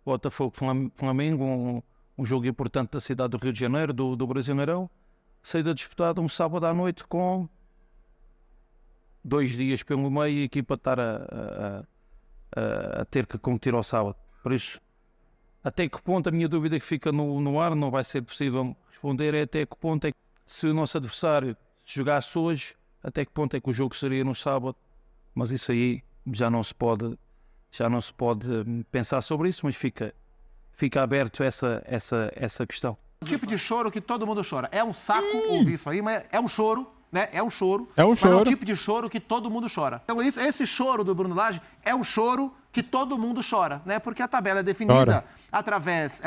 Botafogo-Flamengo, um jogo importante da cidade do Rio de Janeiro, do Brasileirão, saída disputada um sábado à noite com 2 dias pelo meio e a equipa estar a ter que competir ao sábado. Por isso, até que ponto, a minha dúvida que fica no ar, não vai ser possível responder, é até que ponto é que, se o nosso adversário jogasse hoje, até que ponto é que o jogo seria no sábado. Mas isso aí já não se pode pensar sobre isso, mas fica aberto essa questão. O tipo de choro que todo mundo chora. É um saco ouvir isso aí, mas é um choro, né? É um choro. É um choro. Mas é o tipo de choro que todo mundo chora. Então esse choro do Bruno Lage é um choro que todo mundo chora, né? Porque a tabela é definida através...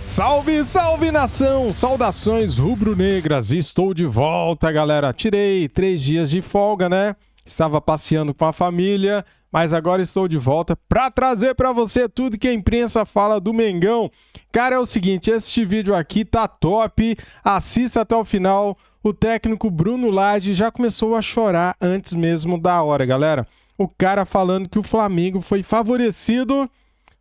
Salve, salve nação! Saudações rubro-negras! Estou de volta, galera. Tirei 3 dias de folga, né? Estava passeando com a família, mas agora estou de volta para trazer para você tudo que a imprensa fala do Mengão. Cara, é o seguinte, este vídeo aqui tá top. Assista até o final. O técnico Bruno Lage já começou a chorar antes mesmo da hora, galera. O cara falando que o Flamengo foi favorecido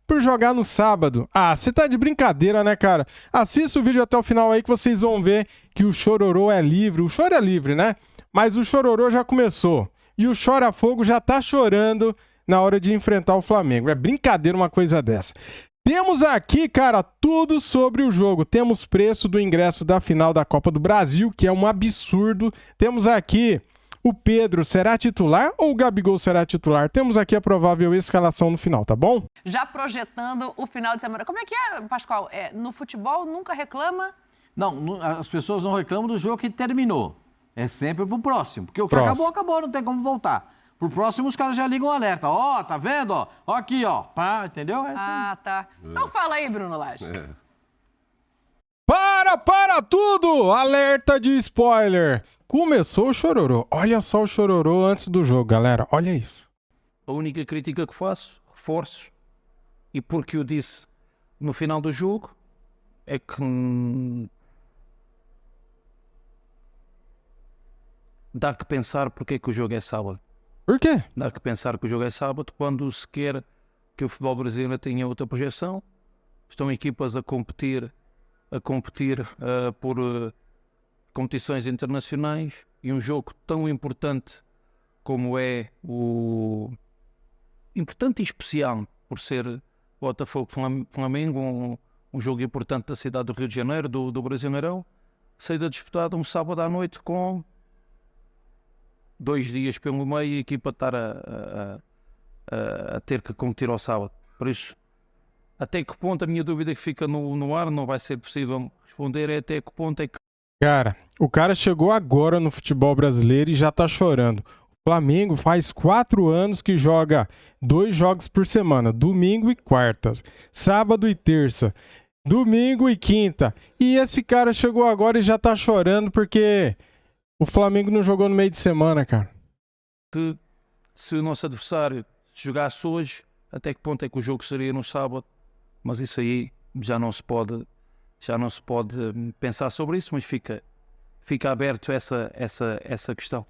por jogar no sábado. Ah, você tá de brincadeira, né, cara? Assista o vídeo até o final aí que vocês vão ver que o chororô é livre. O choro é livre, né? Mas o chororô já começou. E o chora-fogo já tá chorando na hora de enfrentar o Flamengo. É brincadeira uma coisa dessa. Temos aqui, cara, tudo sobre o jogo. Temos preço do ingresso da final da Copa do Brasil, que é um absurdo. Temos aqui... O Pedro será titular ou o Gabigol será titular? Temos aqui a provável escalação no final, tá bom? Já projetando o final de semana. Como é que é, Pascoal? No futebol nunca reclama? Não, as pessoas não reclamam do jogo que terminou. É sempre pro próximo. Porque o que acabou, não tem como voltar. Pro próximo os caras já ligam o alerta. Ó, tá vendo? Ó aqui, ó. Pá, entendeu? Tá. Então fala aí, Bruno Lage. Para tudo! Alerta de spoiler! Começou o chororô. Olha só o chororô antes do jogo, galera. Olha isso. A única crítica que faço, reforço, e porque eu disse no final do jogo, é que dá que pensar porque é que o jogo é sábado. Por quê? Dá que pensar que o jogo é sábado quando se quer que o futebol brasileiro tenha outra projeção. Estão equipas a competir por competições internacionais e um jogo tão importante como é importante e especial por ser Botafogo-Flamengo, um jogo importante da cidade do Rio de Janeiro, do Brasileirão, saída disputada um sábado à noite com 2 dias pelo meio e a equipa estar a ter que competir ao sábado. Por isso, até que ponto, a minha dúvida que fica no ar, não vai ser possível responder, é até que ponto é que... Cara, o cara chegou agora no futebol brasileiro e já tá chorando. O Flamengo faz 4 anos que joga 2 jogos por semana, domingo e quartas, sábado e terça, domingo e quinta. E esse cara chegou agora e já tá chorando porque o Flamengo não jogou no meio de semana, cara. Que se o nosso adversário jogasse hoje, até que ponto é que o jogo seria no sábado? Mas isso aí já não se pode pensar sobre isso, mas fica aberto essa questão.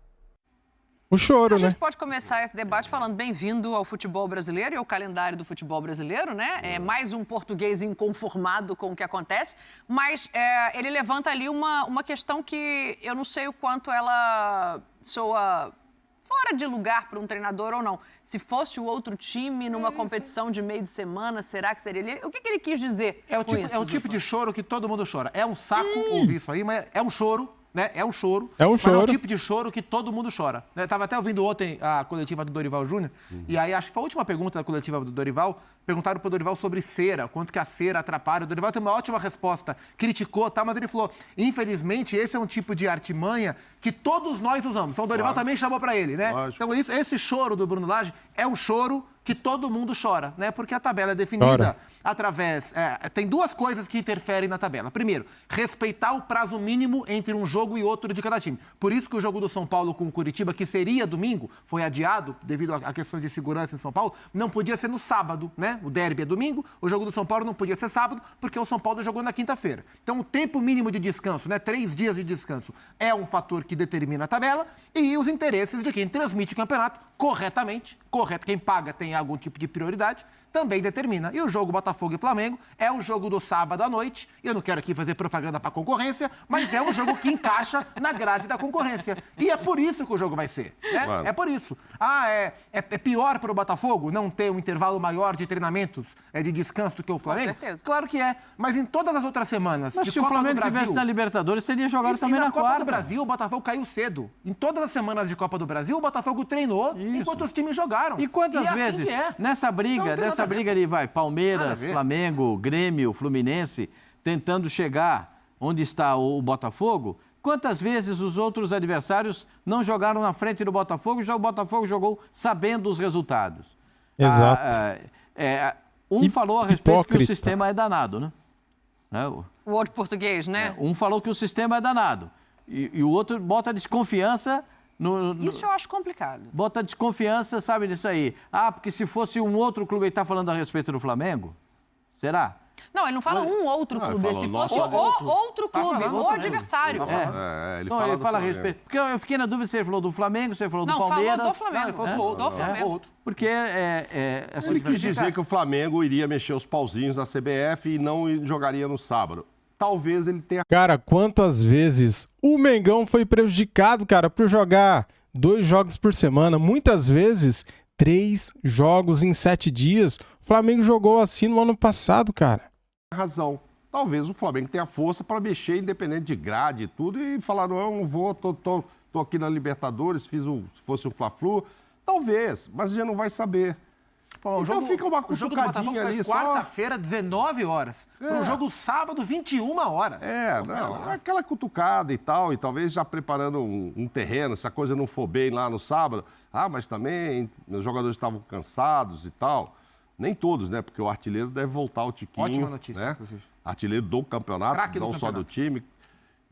O choro, né? A gente pode começar esse debate falando bem-vindo ao futebol brasileiro e ao calendário do futebol brasileiro, né? É mais um português inconformado com o que acontece, mas ele levanta ali uma questão que eu não sei o quanto ela soa fora de lugar para um treinador ou não. Se fosse o outro time numa competição de meio de semana, será que seria ele? O que ele quis dizer com isso? É o tipo de choro que todo mundo chora. É um saco ouvir isso aí, mas é um choro, né? É um choro. Mas é o tipo de choro que todo mundo chora. Eu tava até ouvindo ontem a coletiva do Dorival Júnior, e aí acho que foi a última pergunta da coletiva do Dorival, perguntaram pro Dorival sobre cera, quanto que a cera atrapalha. O Dorival tem uma ótima resposta, criticou, tá? Mas ele falou, infelizmente, esse é um tipo de artimanha que todos nós usamos. Então o Dorival também chamou para ele, né? Lógico. Então esse choro do Bruno Lage é um choro que todo mundo chora, né? Porque a tabela é definida através... tem duas coisas que interferem na tabela. Primeiro, respeitar o prazo mínimo entre um jogo e outro de cada time. Por isso que o jogo do São Paulo com o Curitiba, que seria domingo, foi adiado devido a questões de segurança em São Paulo, não podia ser no sábado, né? O derby é domingo, o jogo do São Paulo não podia ser sábado, porque o São Paulo jogou na quinta-feira. Então, o tempo mínimo de descanso, né? 3 dias de descanso, é um fator que determina a tabela e os interesses de quem transmite o campeonato corretamente, quem paga tem algum tipo de prioridade, também determina. E o jogo Botafogo e Flamengo é o jogo do sábado à noite. Eu não quero aqui fazer propaganda para a concorrência, mas é um jogo que encaixa na grade da concorrência. E é por isso que o jogo vai ser. Né? Claro. É por isso. É pior para o Botafogo não ter um intervalo maior de treinamentos, de descanso do que o Flamengo? Com certeza. Claro que é. Mas em todas as outras semanas... Mas se o Flamengo estivesse na Libertadores, teria jogado também na Copa quarta. do Brasil, o Botafogo caiu cedo. Em todas as semanas de Copa do Brasil, o Botafogo treinou enquanto os times jogaram. E quantas vezes, nessa briga ali vai Palmeiras, Flamengo, Grêmio, Fluminense, tentando chegar onde está o Botafogo, quantas vezes os outros adversários não jogaram na frente do Botafogo, já o Botafogo jogou sabendo os resultados. Exato. Falou a respeito que o sistema é danado, né? O outro português, né? Um falou que o sistema é danado e o outro bota desconfiança... Isso eu acho complicado. Bota desconfiança, sabe, nisso aí. Porque se fosse um outro clube, ele está falando a respeito do Flamengo? Será? Não, ele não fala um outro clube. Se fosse outro clube, o adversário. Ele fala a respeito. Porque eu fiquei na dúvida se ele falou do Flamengo, se ele falou do Palmeiras. Não, falou do Flamengo. Ele falou do Flamengo. Porque ele quis dizer que o Flamengo iria mexer os pauzinhos na CBF e não jogaria no sábado. Talvez ele tenha... Cara, quantas vezes o Mengão foi prejudicado, cara, por jogar 2 jogos por semana. Muitas vezes, 3 jogos em 7 dias. O Flamengo jogou assim no ano passado, cara. Razão. Talvez o Flamengo tenha força para mexer, independente de grade e tudo, e falar, não vou, tô aqui na Libertadores, se fosse um Fla-Flu. Talvez, mas a gente não vai saber. Pô, então fica uma cutucadinha ali só. Quarta-feira, 19 horas. Para o jogo sábado, 21 horas. Aquela cutucada e tal, e talvez já preparando um terreno, se a coisa não for bem lá no sábado. Mas também os jogadores estavam cansados e tal. Nem todos, né? Porque o artilheiro deve voltar ao Tiquinho. Ótima notícia, né? Inclusive. Artilheiro do campeonato, Craque não do só do time.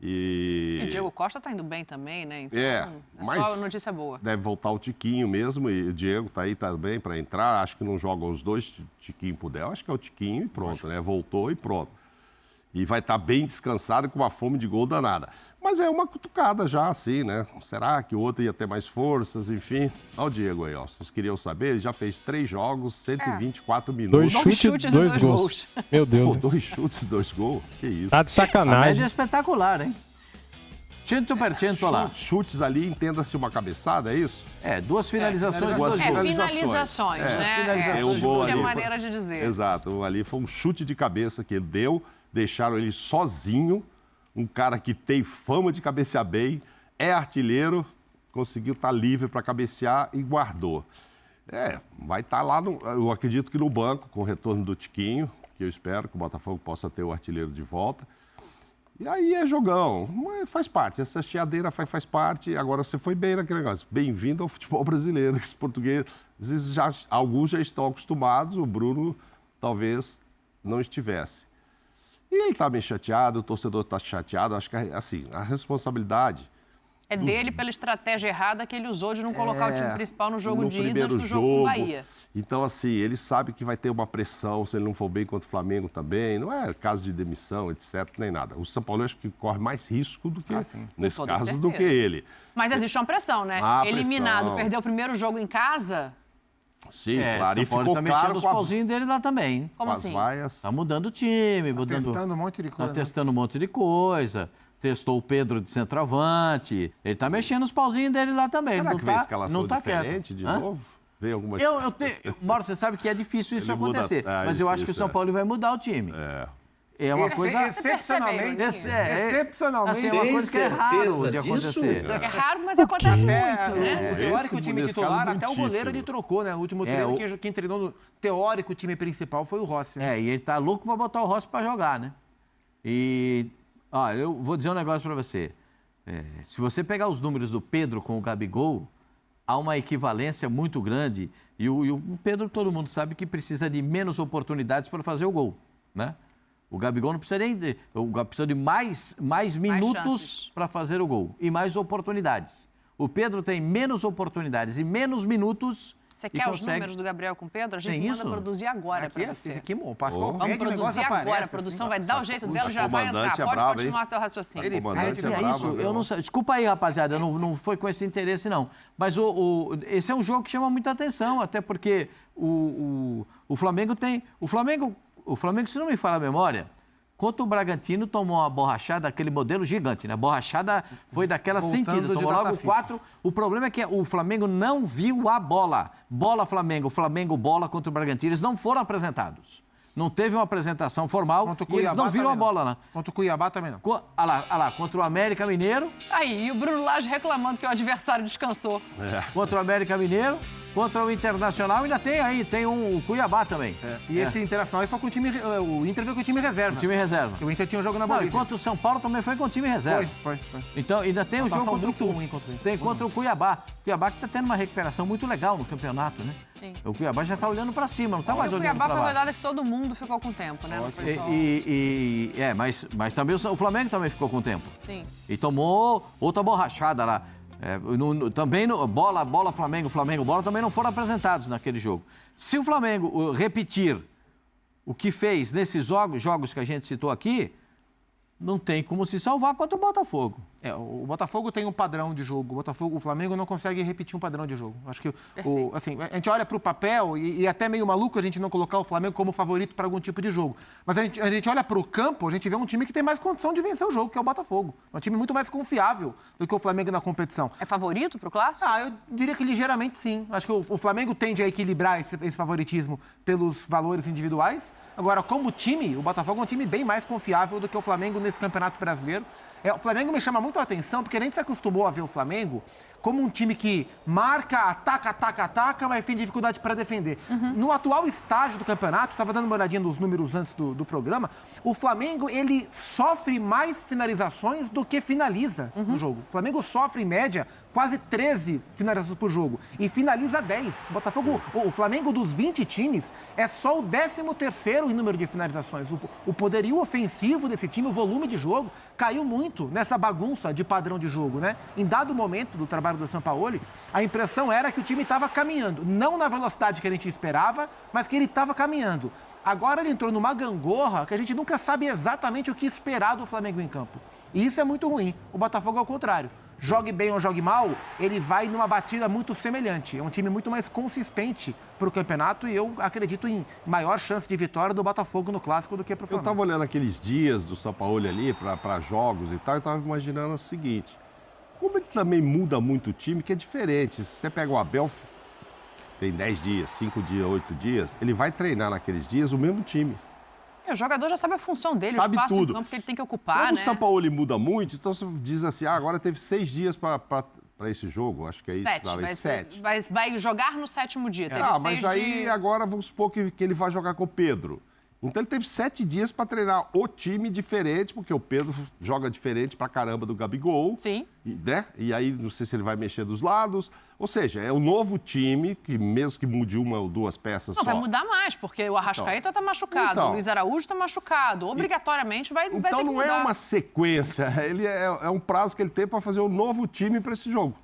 E o Diego Costa tá indo bem também, né? Então, é só notícia boa. Deve voltar o Tiquinho mesmo, e o Diego tá aí também para entrar. Acho que não jogam os dois, Tiquinho puder. Acho que é o Tiquinho e pronto, né? Voltou e pronto. E vai estar bem descansado com uma fome de gol danada. Mas é uma cutucada já, assim, né? Será que o outro ia ter mais forças? Enfim. Olha o Diego aí, ó. Vocês queriam saber? Ele já fez 3 jogos, 124 minutos. 2 chutes e 2 gols. Meu Deus. 2 chutes e 2 gols? Que isso. Tá de sacanagem. A média é espetacular, hein? 100% lá. Chutes ali, entenda-se uma cabeçada, é isso? 2 finalizações e 2 gols. Finalizações, né? Um gol é maneira de dizer. Exato. Ali foi um chute de cabeça que ele deu. Deixaram ele sozinho. Um cara que tem fama de cabecear bem, é artilheiro, conseguiu estar livre para cabecear e guardou. Vai estar lá, eu acredito que no banco, com o retorno do Tiquinho, que eu espero que o Botafogo possa ter o artilheiro de volta. E aí é jogão, mas faz parte, essa chiadeira faz parte. Agora você foi bem naquele negócio, bem-vindo ao futebol brasileiro, esse português, às vezes alguns já estão acostumados, o Bruno talvez não estivesse. E ele está meio chateado, o torcedor está chateado. Acho que, assim, a responsabilidade... É dele pela estratégia errada que ele usou de não colocar o time principal no jogo de ida antes do jogo com o Bahia. Então, assim, ele sabe que vai ter uma pressão se ele não for bem contra o Flamengo também. Não é caso de demissão, etc, nem nada. O São Paulo acho que corre mais risco do que, nesse caso, do que ele. Mas existe uma pressão, né? Eliminado, perdeu o primeiro jogo em casa... Sim, claro. E ficou mexendo os pauzinhos dele lá também. Como assim? Tá mudando o time, testando um monte de coisa. Tá testando um monte de coisa. Testou o Pedro de centroavante. Ele tá mexendo os pauzinhos dele lá também. Será não que tá, vem escalação não tá diferente quieto. de novo? Vem alguma... Mauro, você sabe que é difícil isso acontecer. Mas eu acho que o São Paulo vai mudar o time. É uma coisa... Excepcionalmente. Excepcionalmente. Assim, é uma coisa que é raro de acontecer. É raro, mas acontece muito, né? O teórico time titular, até o goleiro ele trocou, né? O último treino, quem treinou no teórico time principal foi o Rossi. Né? E ele tá louco pra botar o Rossi pra jogar, né? E... eu vou dizer um negócio pra você. Se você pegar os números do Pedro com o Gabigol, há uma equivalência muito grande. E o Pedro, todo mundo sabe que precisa de menos oportunidades para fazer o gol, né? O Gabigol não precisa precisa de mais minutos para fazer o gol e mais oportunidades. O Pedro tem menos oportunidades e menos minutos. Você quer os números do Gabriel com o Pedro? A gente manda produzir agora para você. Aqui, bom, vamos produzir agora. A produção vai dar o jeito dela, já vai entrar. Pode continuar seu raciocínio. Eu não sei. Desculpa aí, rapaziada, não foi com esse interesse, não. Mas esse é um jogo que chama muita atenção, até porque o Flamengo tem... O Flamengo, se não me falha a memória, contra o Bragantino, tomou uma borrachada, aquele modelo gigante, né? Borrachada foi daquela sentido, tomou logo 4. O problema é que o Flamengo não viu a bola. Bola Flamengo, Flamengo bola contra o Bragantino. Eles não foram apresentados. Não teve uma apresentação formal e eles não viram a bola, né? Contra o Cuiabá também não. Olha lá, contra o América Mineiro. Aí, e o Bruno Lage reclamando que o adversário descansou. Contra o América Mineiro, contra o Internacional, ainda tem o Cuiabá também. E esse Internacional foi com o time... O Inter veio com o time reserva. O time reserva. Porque o Inter tinha um jogo na Bolívia. E contra o São Paulo também foi com o time reserva. Foi. Então, ainda tem o jogo contra muito ruim contra o Inter. Tem contra o Cuiabá. O Cuiabá que está tendo uma recuperação muito legal no campeonato, né? Sim. O Cuiabá já está olhando para cima, não está mais olhando para baixo. O Cuiabá foi a rodada que todo mundo ficou com tempo, né? Não foi só... Mas também o Flamengo também ficou com tempo. Sim. E tomou outra borrachada lá. Também bola Flamengo bola também não foram apresentados naquele jogo. Se o Flamengo repetir o que fez nesses jogos que a gente citou aqui, não tem como se salvar contra o Botafogo. O Botafogo tem um padrão de jogo. O Flamengo não consegue repetir um padrão de jogo. Acho que assim, a gente olha para o papel e até meio maluco a gente não colocar o Flamengo como favorito para algum tipo de jogo. Mas a gente olha para o campo, a gente vê um time que tem mais condição de vencer o jogo, que é o Botafogo. É um time muito mais confiável do que o Flamengo na competição. É favorito para o Clássico? Eu diria que ligeiramente sim. Acho que o Flamengo tende a equilibrar esse favoritismo pelos valores individuais. Agora, como time, o Botafogo é um time bem mais confiável do que o Flamengo nesse Campeonato Brasileiro. O Flamengo me chama muito a atenção, porque a gente se acostumou a ver o Flamengo como um time que marca, ataca, mas tem dificuldade para defender. No atual estágio do campeonato, estava dando uma olhadinha nos números antes do programa, o Flamengo, ele sofre mais finalizações do que finaliza no jogo. O Flamengo sofre, em média, quase 13 finalizações por jogo e finaliza 10. O Flamengo, dos 20 times, é só o 13º em número de finalizações. O poderio ofensivo desse time, o volume de jogo, caiu muito nessa bagunça de padrão de jogo, né? Em dado momento do trabalho do Sampaoli, a impressão era que o time estava caminhando, não na velocidade que a gente esperava, mas que ele estava caminhando. Agora ele entrou numa gangorra que a gente nunca sabe exatamente o que esperar do Flamengo em campo. E isso é muito ruim. O Botafogo é o contrário. Jogue bem ou jogue mal, ele vai numa batida muito semelhante. É um time muito mais consistente para o campeonato e eu acredito em maior chance de vitória do Botafogo no Clássico do que para o Flamengo. Eu estava olhando aqueles dias do Sampaoli ali para jogos e tal, eu estava imaginando o seguinte: como ele também muda muito o time, que é diferente. Se você pega o Abel, tem 10 dias, 5 dias, 8 dias, ele vai treinar naqueles dias o mesmo time. O jogador já sabe a função dele, sabe o espaço tudo. no campo que ele tem que ocupar, Quando né? o Sampaoli muda muito, então você diz assim, agora teve 6 dias para esse jogo, acho que é isso. 7. Vai jogar no 7º dia. Teve mas aí agora vamos supor que ele vai jogar com o Pedro. Então ele teve 7 dias para treinar o time diferente, porque o Pedro joga diferente pra caramba do Gabigol. Sim. Né? E aí não sei se ele vai mexer dos lados. Ou seja, é um novo time, que mesmo que mude uma ou duas peças vai mudar mais, porque o Arrascaeta está machucado, o Luiz Araújo está machucado. Obrigatoriamente vai ter que mudar. Então não é uma sequência, ele é um prazo que ele tem para fazer um novo time para esse jogo.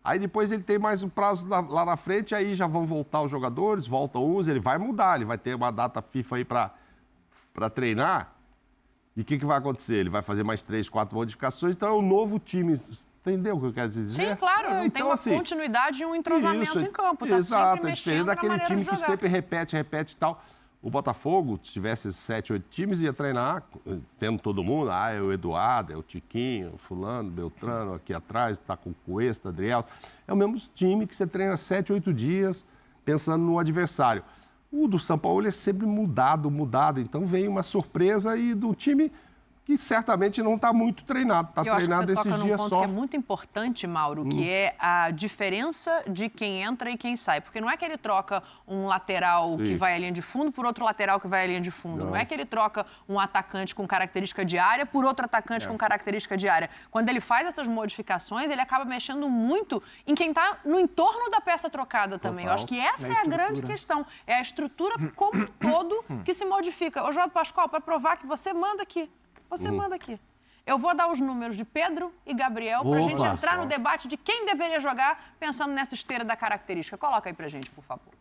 Aí depois ele tem mais um prazo lá na frente, aí já vão voltar os jogadores, voltam uns, ele vai mudar, ele vai ter uma data FIFA aí para treinar. E o que vai acontecer? Ele vai fazer mais 3, 4 modificações, então é um novo time. Entendeu o que eu quero dizer? Sim, claro. Não tem uma continuidade e um entrosamento em campo. Tá exato, é diferente daquele time que sempre repete e tal. O Botafogo, se tivesse 7, 8 times, ia treinar, tendo todo mundo. É o Eduardo, é o Tiquinho, o fulano, Beltrano, aqui atrás, está com o Cuesta, Adriel. É o mesmo time que você treina 7, 8 dias pensando no adversário. O do Sampaoli é sempre mudado. Então vem uma surpresa e do time que certamente não está muito treinado. Está treinado esses dias só. Eu acho que você toca num ponto que é muito importante, Mauro, que é a diferença de quem entra e quem sai. Porque não é que ele troca um lateral que vai à linha de fundo por outro lateral que vai à linha de fundo. Não é que ele troca um atacante com característica de área por outro atacante com característica de área. Quando ele faz essas modificações, ele acaba mexendo muito em quem está no entorno da peça trocada também. Eu acho que essa é a grande questão. É a estrutura como um todo que se modifica. Ô, João Pascoal, para provar que você manda aqui. Você manda aqui. Eu vou dar os números de Pedro e Gabriel para a gente entrar no debate de quem deveria jogar pensando nessa esteira da característica. Coloca aí para a gente, por favor.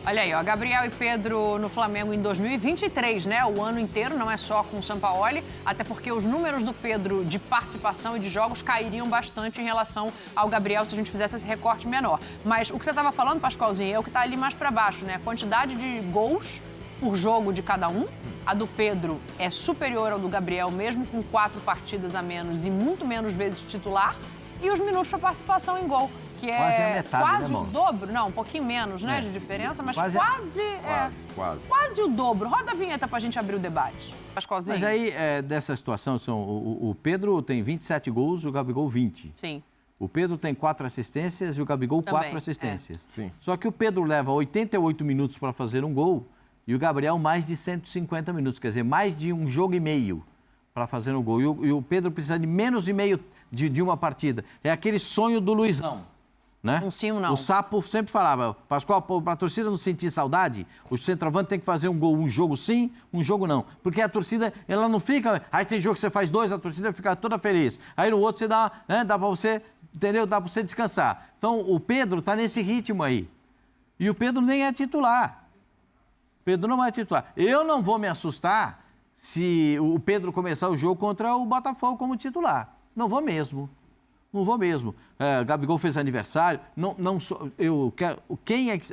Olha aí, ó, Gabriel e Pedro no Flamengo em 2023, né? O ano inteiro, não é só com o Sampaoli, até porque os números do Pedro de participação e de jogos cairiam bastante em relação ao Gabriel se a gente fizesse esse recorte menor. Mas o que você estava falando, Pascoalzinho, é o que está ali mais para baixo, né? A quantidade de gols por jogo de cada um. A do Pedro é superior ao do Gabriel, mesmo com 4 partidas a menos e muito menos vezes titular. E os minutos para participação em gol, que quase é metade, quase né, o dobro. Não, um pouquinho menos, né, de diferença, mas quase o dobro. Roda a vinheta para a gente abrir o debate. Pascoalzinho. Mas aí, dessa situação, o Pedro tem 27 gols, o Gabigol 20. Sim. O Pedro tem 4 assistências e o Gabigol Também, 4 assistências. Sim. Só que o Pedro leva 88 minutos para fazer um gol e o Gabriel mais de 150 minutos, quer dizer, mais de um jogo e meio para fazer um gol. E o Pedro precisa de menos e meio de uma partida. É aquele sonho do Luizão, né? Um sim, um não. O Sapo sempre falava, Pascoal, para a torcida não sentir saudade, o centroavante tem que fazer um gol, um jogo sim, um jogo não. Porque a torcida, ela não fica... Aí tem jogo que você faz 2, a torcida fica toda feliz. Aí no outro você dá, né, dá para você, entendeu? Dá para você descansar. Então o Pedro está nesse ritmo aí. E o Pedro nem é titular. Pedro não é titular. Eu não vou me assustar se o Pedro começar o jogo contra o Botafogo como titular. Não vou mesmo. Não vou mesmo. Gabigol fez aniversário. Não sou. Eu quero. Quem é que.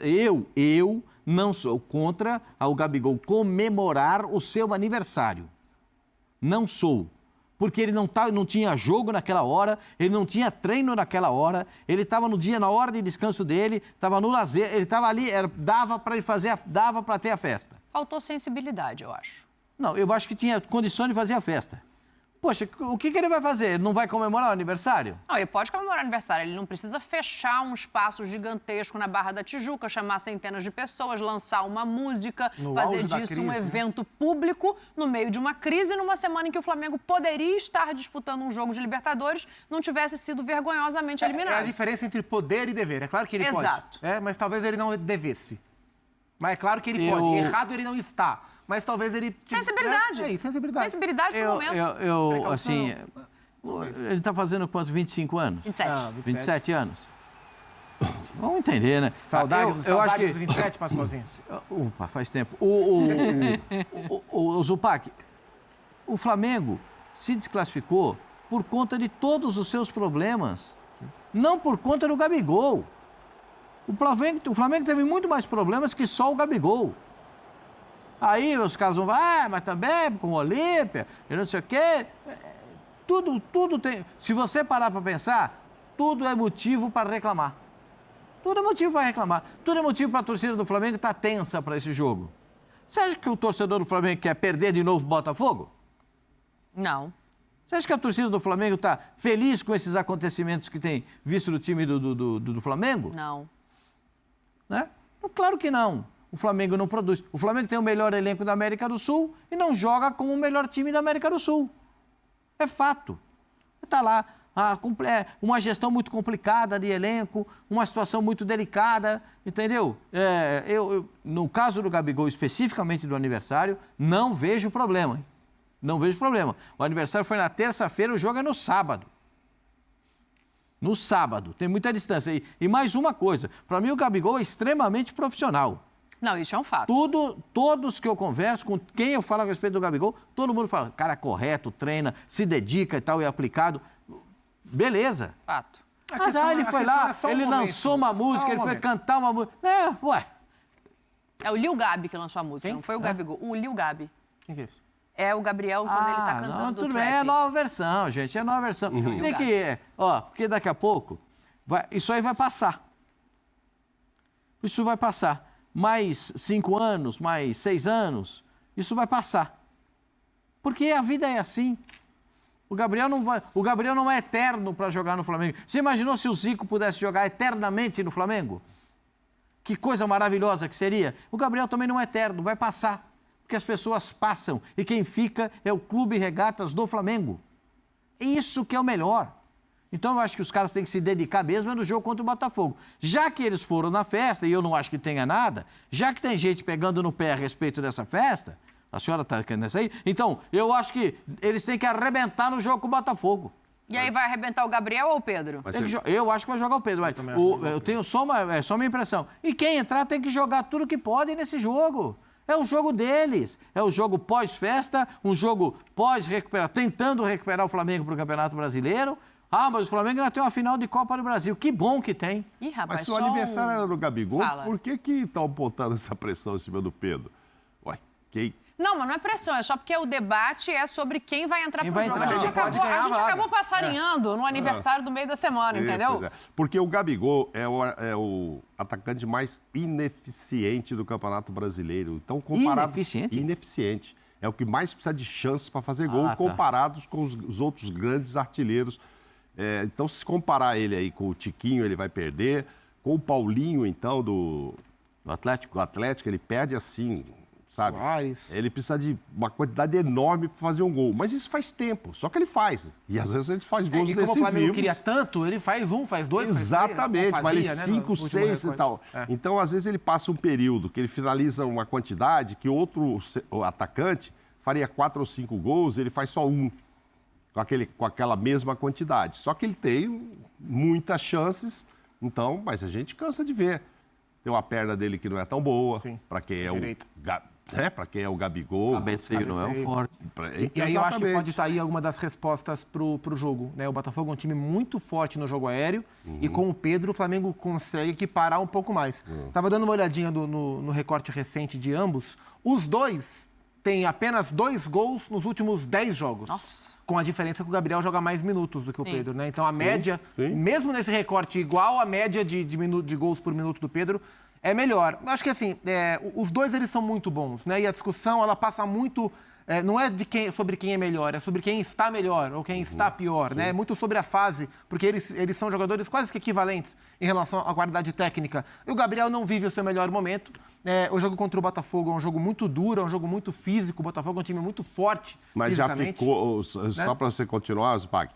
Eu não sou contra o Gabigol comemorar o seu aniversário. Não sou. Porque ele não tinha jogo naquela hora, ele não tinha treino naquela hora, ele estava no dia, na hora de descanso dele, estava no lazer, ele estava ali, dava para ele fazer, dava para ter a festa. Faltou sensibilidade, eu acho. Não, eu acho que tinha condições de fazer a festa. Poxa, o que ele vai fazer? Ele não vai comemorar o aniversário? Não, ele pode comemorar o aniversário. Ele não precisa fechar um espaço gigantesco na Barra da Tijuca, chamar centenas de pessoas, lançar uma música, fazer disso um evento público no meio de uma crise, numa semana em que o Flamengo poderia estar disputando um jogo de Libertadores, não tivesse sido vergonhosamente eliminado. É a diferença entre poder e dever. É claro que ele pode. Mas talvez ele não devesse. Mas é claro que ele pode. Errado ele não está. Mas talvez ele... Sensibilidade. Sensibilidade. Sensibilidade no momento. Assim, ele está fazendo quantos? 25 anos? 27. 27 anos? Vamos entender, né? Saudade eu acho que... dos 27, Pascoalzinho. Opa, faz tempo. O Zupac, o Flamengo se desclassificou por conta de todos os seus problemas, não por conta do Gabigol. O Flamengo teve muito mais problemas que só o Gabigol. Aí os caras vão falar, mas também com o Olímpia, e não sei o quê. Tudo tem... Se você parar para pensar, tudo é motivo para reclamar. Tudo é motivo para reclamar. Tudo é motivo para a torcida do Flamengo estar tensa para esse jogo. Você acha que o torcedor do Flamengo quer perder de novo o Botafogo? Não. Você acha que a torcida do Flamengo está feliz com esses acontecimentos que tem visto do time do Flamengo? Não. Né? Claro que não. O Flamengo não produz. O Flamengo tem o melhor elenco da América do Sul e não joga como o melhor time da América do Sul. É fato. Está lá. Uma gestão muito complicada de elenco, uma situação muito delicada, entendeu? No caso do Gabigol, especificamente do aniversário, não vejo problema. Hein? Não vejo problema. O aniversário foi na terça-feira, o jogo é no sábado. No sábado. Tem muita distância. E mais uma coisa. Para mim, o Gabigol é extremamente profissional. Não, isso é um fato. Todos que eu converso, com quem eu falo a respeito do Gabigol, todo mundo fala, cara correto, treina, se dedica e tal, é aplicado. Beleza. Fato. Mas ele foi lá, ele lançou uma música, ele foi cantar uma música. É o Lil Gabi que lançou a música, não foi o Gabigol. O Lil Gabi. Quem que é esse? É o Gabriel quando ele tá cantando não, tudo do bem, trap. é a nova versão, gente, é a nova versão. Tem que, porque daqui a pouco, isso aí vai passar. Isso vai passar. Mais 5 anos, mais 6 anos, isso vai passar. Porque a vida é assim. O Gabriel não é eterno para jogar no Flamengo. Você imaginou se o Zico pudesse jogar eternamente no Flamengo? Que coisa maravilhosa que seria. O Gabriel também não é eterno, vai passar. Porque as pessoas passam e quem fica é o Clube Regatas do Flamengo. É isso que é o melhor. Então eu acho que os caras têm que se dedicar mesmo no jogo contra o Botafogo. Já que eles foram na festa, e eu não acho que tenha nada, já que tem gente pegando no pé a respeito dessa festa, a senhora está querendo essa aí? Então, eu acho que eles têm que arrebentar no jogo com o Botafogo. E aí vai arrebentar o Gabriel ou o Pedro? Eu acho que vai jogar o Pedro, mas eu tenho só uma impressão. E quem entrar tem que jogar tudo que pode nesse jogo. É o jogo deles. É o jogo pós-festa, um jogo pós-recuperar, tentando recuperar o Flamengo para o Campeonato Brasileiro. Ah, mas o Flamengo ainda tem uma final de Copa do Brasil. Que bom que tem. Ih, rapaz, mas se o aniversário era do Gabigol, por que estão botando essa pressão em cima do Pedro? Ué, quem... Não, mas não é pressão, é só porque o debate é sobre quem vai entrar pro jogo. A gente acabou passarinhando no aniversário do meio da semana, entendeu? Porque o Gabigol é o atacante mais ineficiente do Campeonato Brasileiro. Então, comparado... Ineficiente. É o que mais precisa de chances para fazer gol, comparados com os outros grandes artilheiros. Então, se comparar ele aí com o Tiquinho, ele vai perder. Com o Paulinho, então, do Atlético, ele perde assim... Sabe? Ele precisa de uma quantidade enorme para fazer um gol. Mas isso faz tempo, só que ele faz. E às vezes ele faz gols decisivos. E como o Flamengo queria tanto, ele faz um, faz dois, exatamente, faz vale 5, 6 e tal. Então, às vezes, ele passa um período que ele finaliza uma quantidade que outro atacante faria 4 ou 5 gols, ele faz só um, com aquela mesma quantidade. Só que ele tem muitas chances, então, mas a gente cansa de ver. Tem uma perna dele que não é tão boa, para quem para quem é o Gabigol. Cabeceio não é o forte. E aí eu acho que pode estar aí alguma das respostas pro jogo, né? O Botafogo é um time muito forte no jogo aéreo e com o Pedro o Flamengo consegue equiparar um pouco mais. Tava dando uma olhadinha no recorte recente de ambos. Os dois têm apenas 2 gols nos últimos 10 jogos. Nossa. Com a diferença que o Gabriel joga mais minutos do que o Pedro, né? Então a média, mesmo nesse recorte igual, a média de gols por minuto do Pedro é melhor. Eu acho que assim, os dois eles são muito bons, né? E a discussão ela passa muito, não é sobre quem é melhor, é sobre quem está melhor ou quem está pior, né? É muito sobre a fase, porque eles são jogadores quase que equivalentes em relação à qualidade técnica. E o Gabriel não vive o seu melhor momento. O jogo contra o Botafogo é um jogo muito duro, é um jogo muito físico. O Botafogo é um time muito forte fisicamente. Já ficou, só para você continuar, Zupac,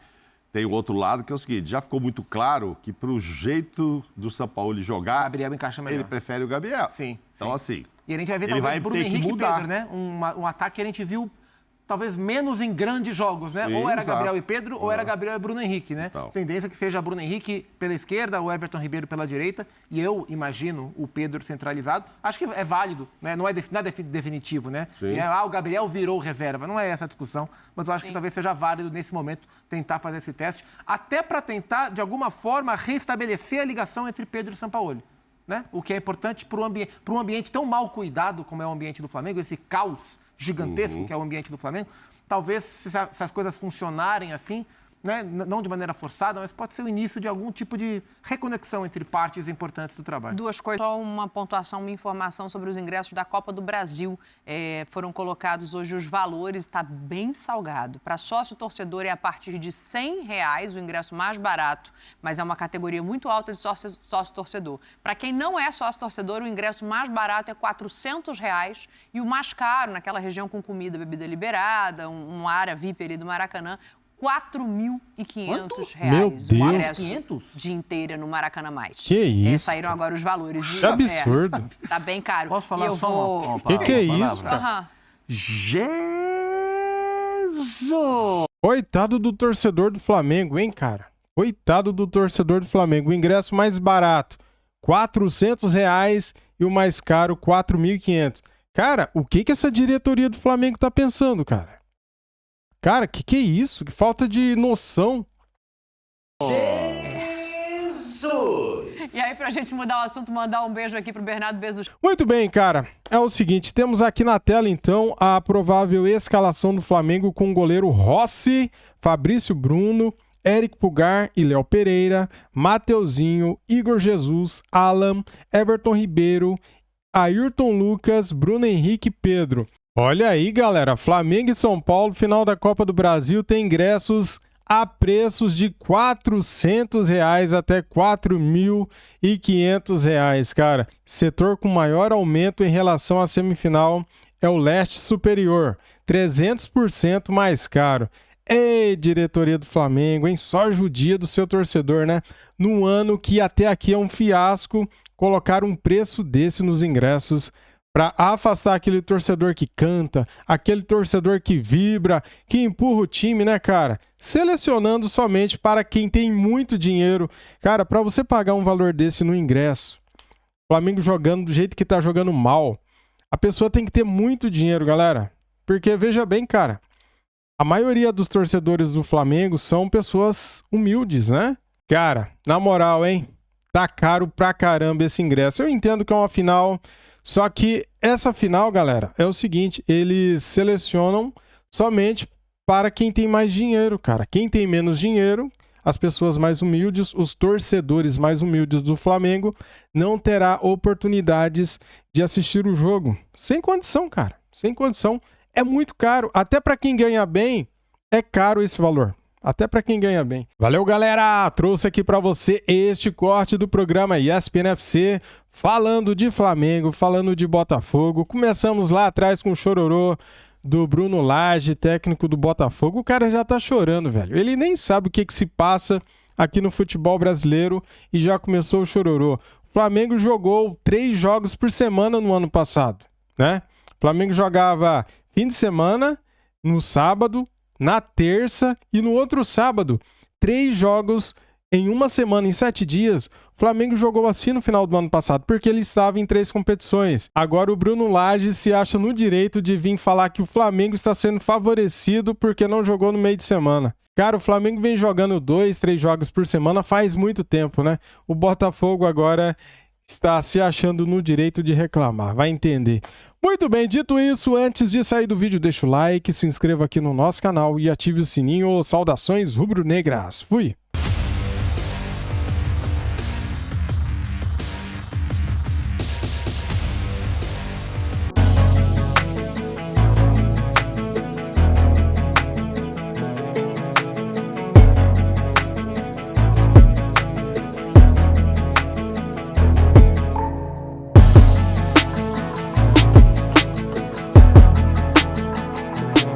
tem o outro lado que é o seguinte, já ficou muito claro que para o jeito do São Paulo jogar, Gabriel encaixa melhor. Ele prefere o Gabriel. Sim. Então, assim, e a gente vai ver talvez Bruno Henrique e Pedro, né? Um ataque que a gente viu talvez menos em grandes jogos, né? Sim, ou era Gabriel e Pedro, ou era Gabriel e Bruno Henrique, né? Então. Tendência que seja Bruno Henrique pela esquerda, o Everton Ribeiro pela direita, e eu imagino o Pedro centralizado. Acho que é válido, né? Não é definitivo, né? O Gabriel virou reserva, não é essa a discussão, mas eu acho que talvez seja válido nesse momento tentar fazer esse teste, até para tentar, de alguma forma, restabelecer a ligação entre Pedro e Sampaoli. Né? O que é importante para um ambiente tão mal cuidado como é o ambiente do Flamengo, esse caos gigantesco que é o ambiente do Flamengo, talvez se as coisas funcionarem assim, né? Não de maneira forçada, mas pode ser o início de algum tipo de reconexão entre partes importantes do trabalho. 2 coisas, só uma pontuação, uma informação sobre os ingressos da Copa do Brasil. Foram colocados hoje os valores, está bem salgado. Para sócio-torcedor é a partir de R$100 o ingresso mais barato, mas é uma categoria muito alta de sócio-torcedor. Para quem não é sócio-torcedor, o ingresso mais barato é R$400 e o mais caro, naquela região com comida, bebida liberada, uma área VIP ali do Maracanã, R$4.500 o ingresso de inteira no Maracanã Mais. Que isso? Saíram agora os valores. Que absurdo. Tá bem caro. Posso falar só uma que é isso? Jesus! Coitado do torcedor do Flamengo, hein, cara? Coitado do torcedor do Flamengo. O ingresso mais barato, R$400 e o mais caro, R$4.500. Cara, o que essa diretoria do Flamengo tá pensando, cara? Cara, que é isso? Que falta de noção. E aí, pra gente mudar o assunto, mandar um beijo aqui pro Bernardo Bezos. Muito bem, cara. É o seguinte, temos aqui na tela, então, a provável escalação do Flamengo com o goleiro Rossi, Fabrício Bruno, Éric Pulgar e Léo Pereira, Mateuzinho, Igor Jesus, Alan, Everton Ribeiro, Ayrton Lucas, Bruno Henrique e Pedro. Olha aí, galera, Flamengo e São Paulo, final da Copa do Brasil, tem ingressos a preços de R$ 400 até R$ 4.500, cara. Setor com maior aumento em relação à semifinal é o Leste Superior, 300% mais caro. Ei, diretoria do Flamengo, hein? Só judia do seu torcedor, né? Num ano que até aqui é um fiasco, colocar um preço desse nos ingressos para afastar aquele torcedor que canta, aquele torcedor que vibra, que empurra o time, né, cara? Selecionando somente para quem tem muito dinheiro. Cara, para você pagar um valor desse no ingresso, Flamengo jogando do jeito que tá jogando mal, a pessoa tem que ter muito dinheiro, galera. Porque, veja bem, cara, a maioria dos torcedores do Flamengo são pessoas humildes, né? Cara, na moral, hein? Tá caro pra caramba esse ingresso. Eu entendo que é uma final... Só que essa final, galera, é o seguinte, eles selecionam somente para quem tem mais dinheiro, cara. Quem tem menos dinheiro, as pessoas mais humildes, os torcedores mais humildes do Flamengo, não terá oportunidades de assistir o jogo. Sem condição, cara. Sem condição. É muito caro. Até para quem ganha bem, é caro esse valor. Até para quem ganha bem. Valeu, galera! Trouxe aqui para você este corte do programa ESPN FC, falando de Flamengo, falando de Botafogo. Começamos lá atrás com o chororô do Bruno Lage, técnico do Botafogo. O cara já tá chorando, velho. Ele nem sabe o que se passa aqui no futebol brasileiro e já começou o chororô. O Flamengo jogou 3 jogos por semana no ano passado, né? O Flamengo jogava fim de semana, no sábado, na terça e no outro sábado. 3 jogos em uma semana, em 7 dias. O Flamengo jogou assim no final do ano passado, porque ele estava em 3 competições. Agora o Bruno Lage se acha no direito de vir falar que o Flamengo está sendo favorecido porque não jogou no meio de semana. Cara, o Flamengo vem jogando 2, 3 jogos por semana faz muito tempo, né? O Botafogo agora está se achando no direito de reclamar, vai entender. Muito bem, dito isso, antes de sair do vídeo, deixa o like, se inscreva aqui no nosso canal e ative o sininho. Saudações rubro-negras. Fui!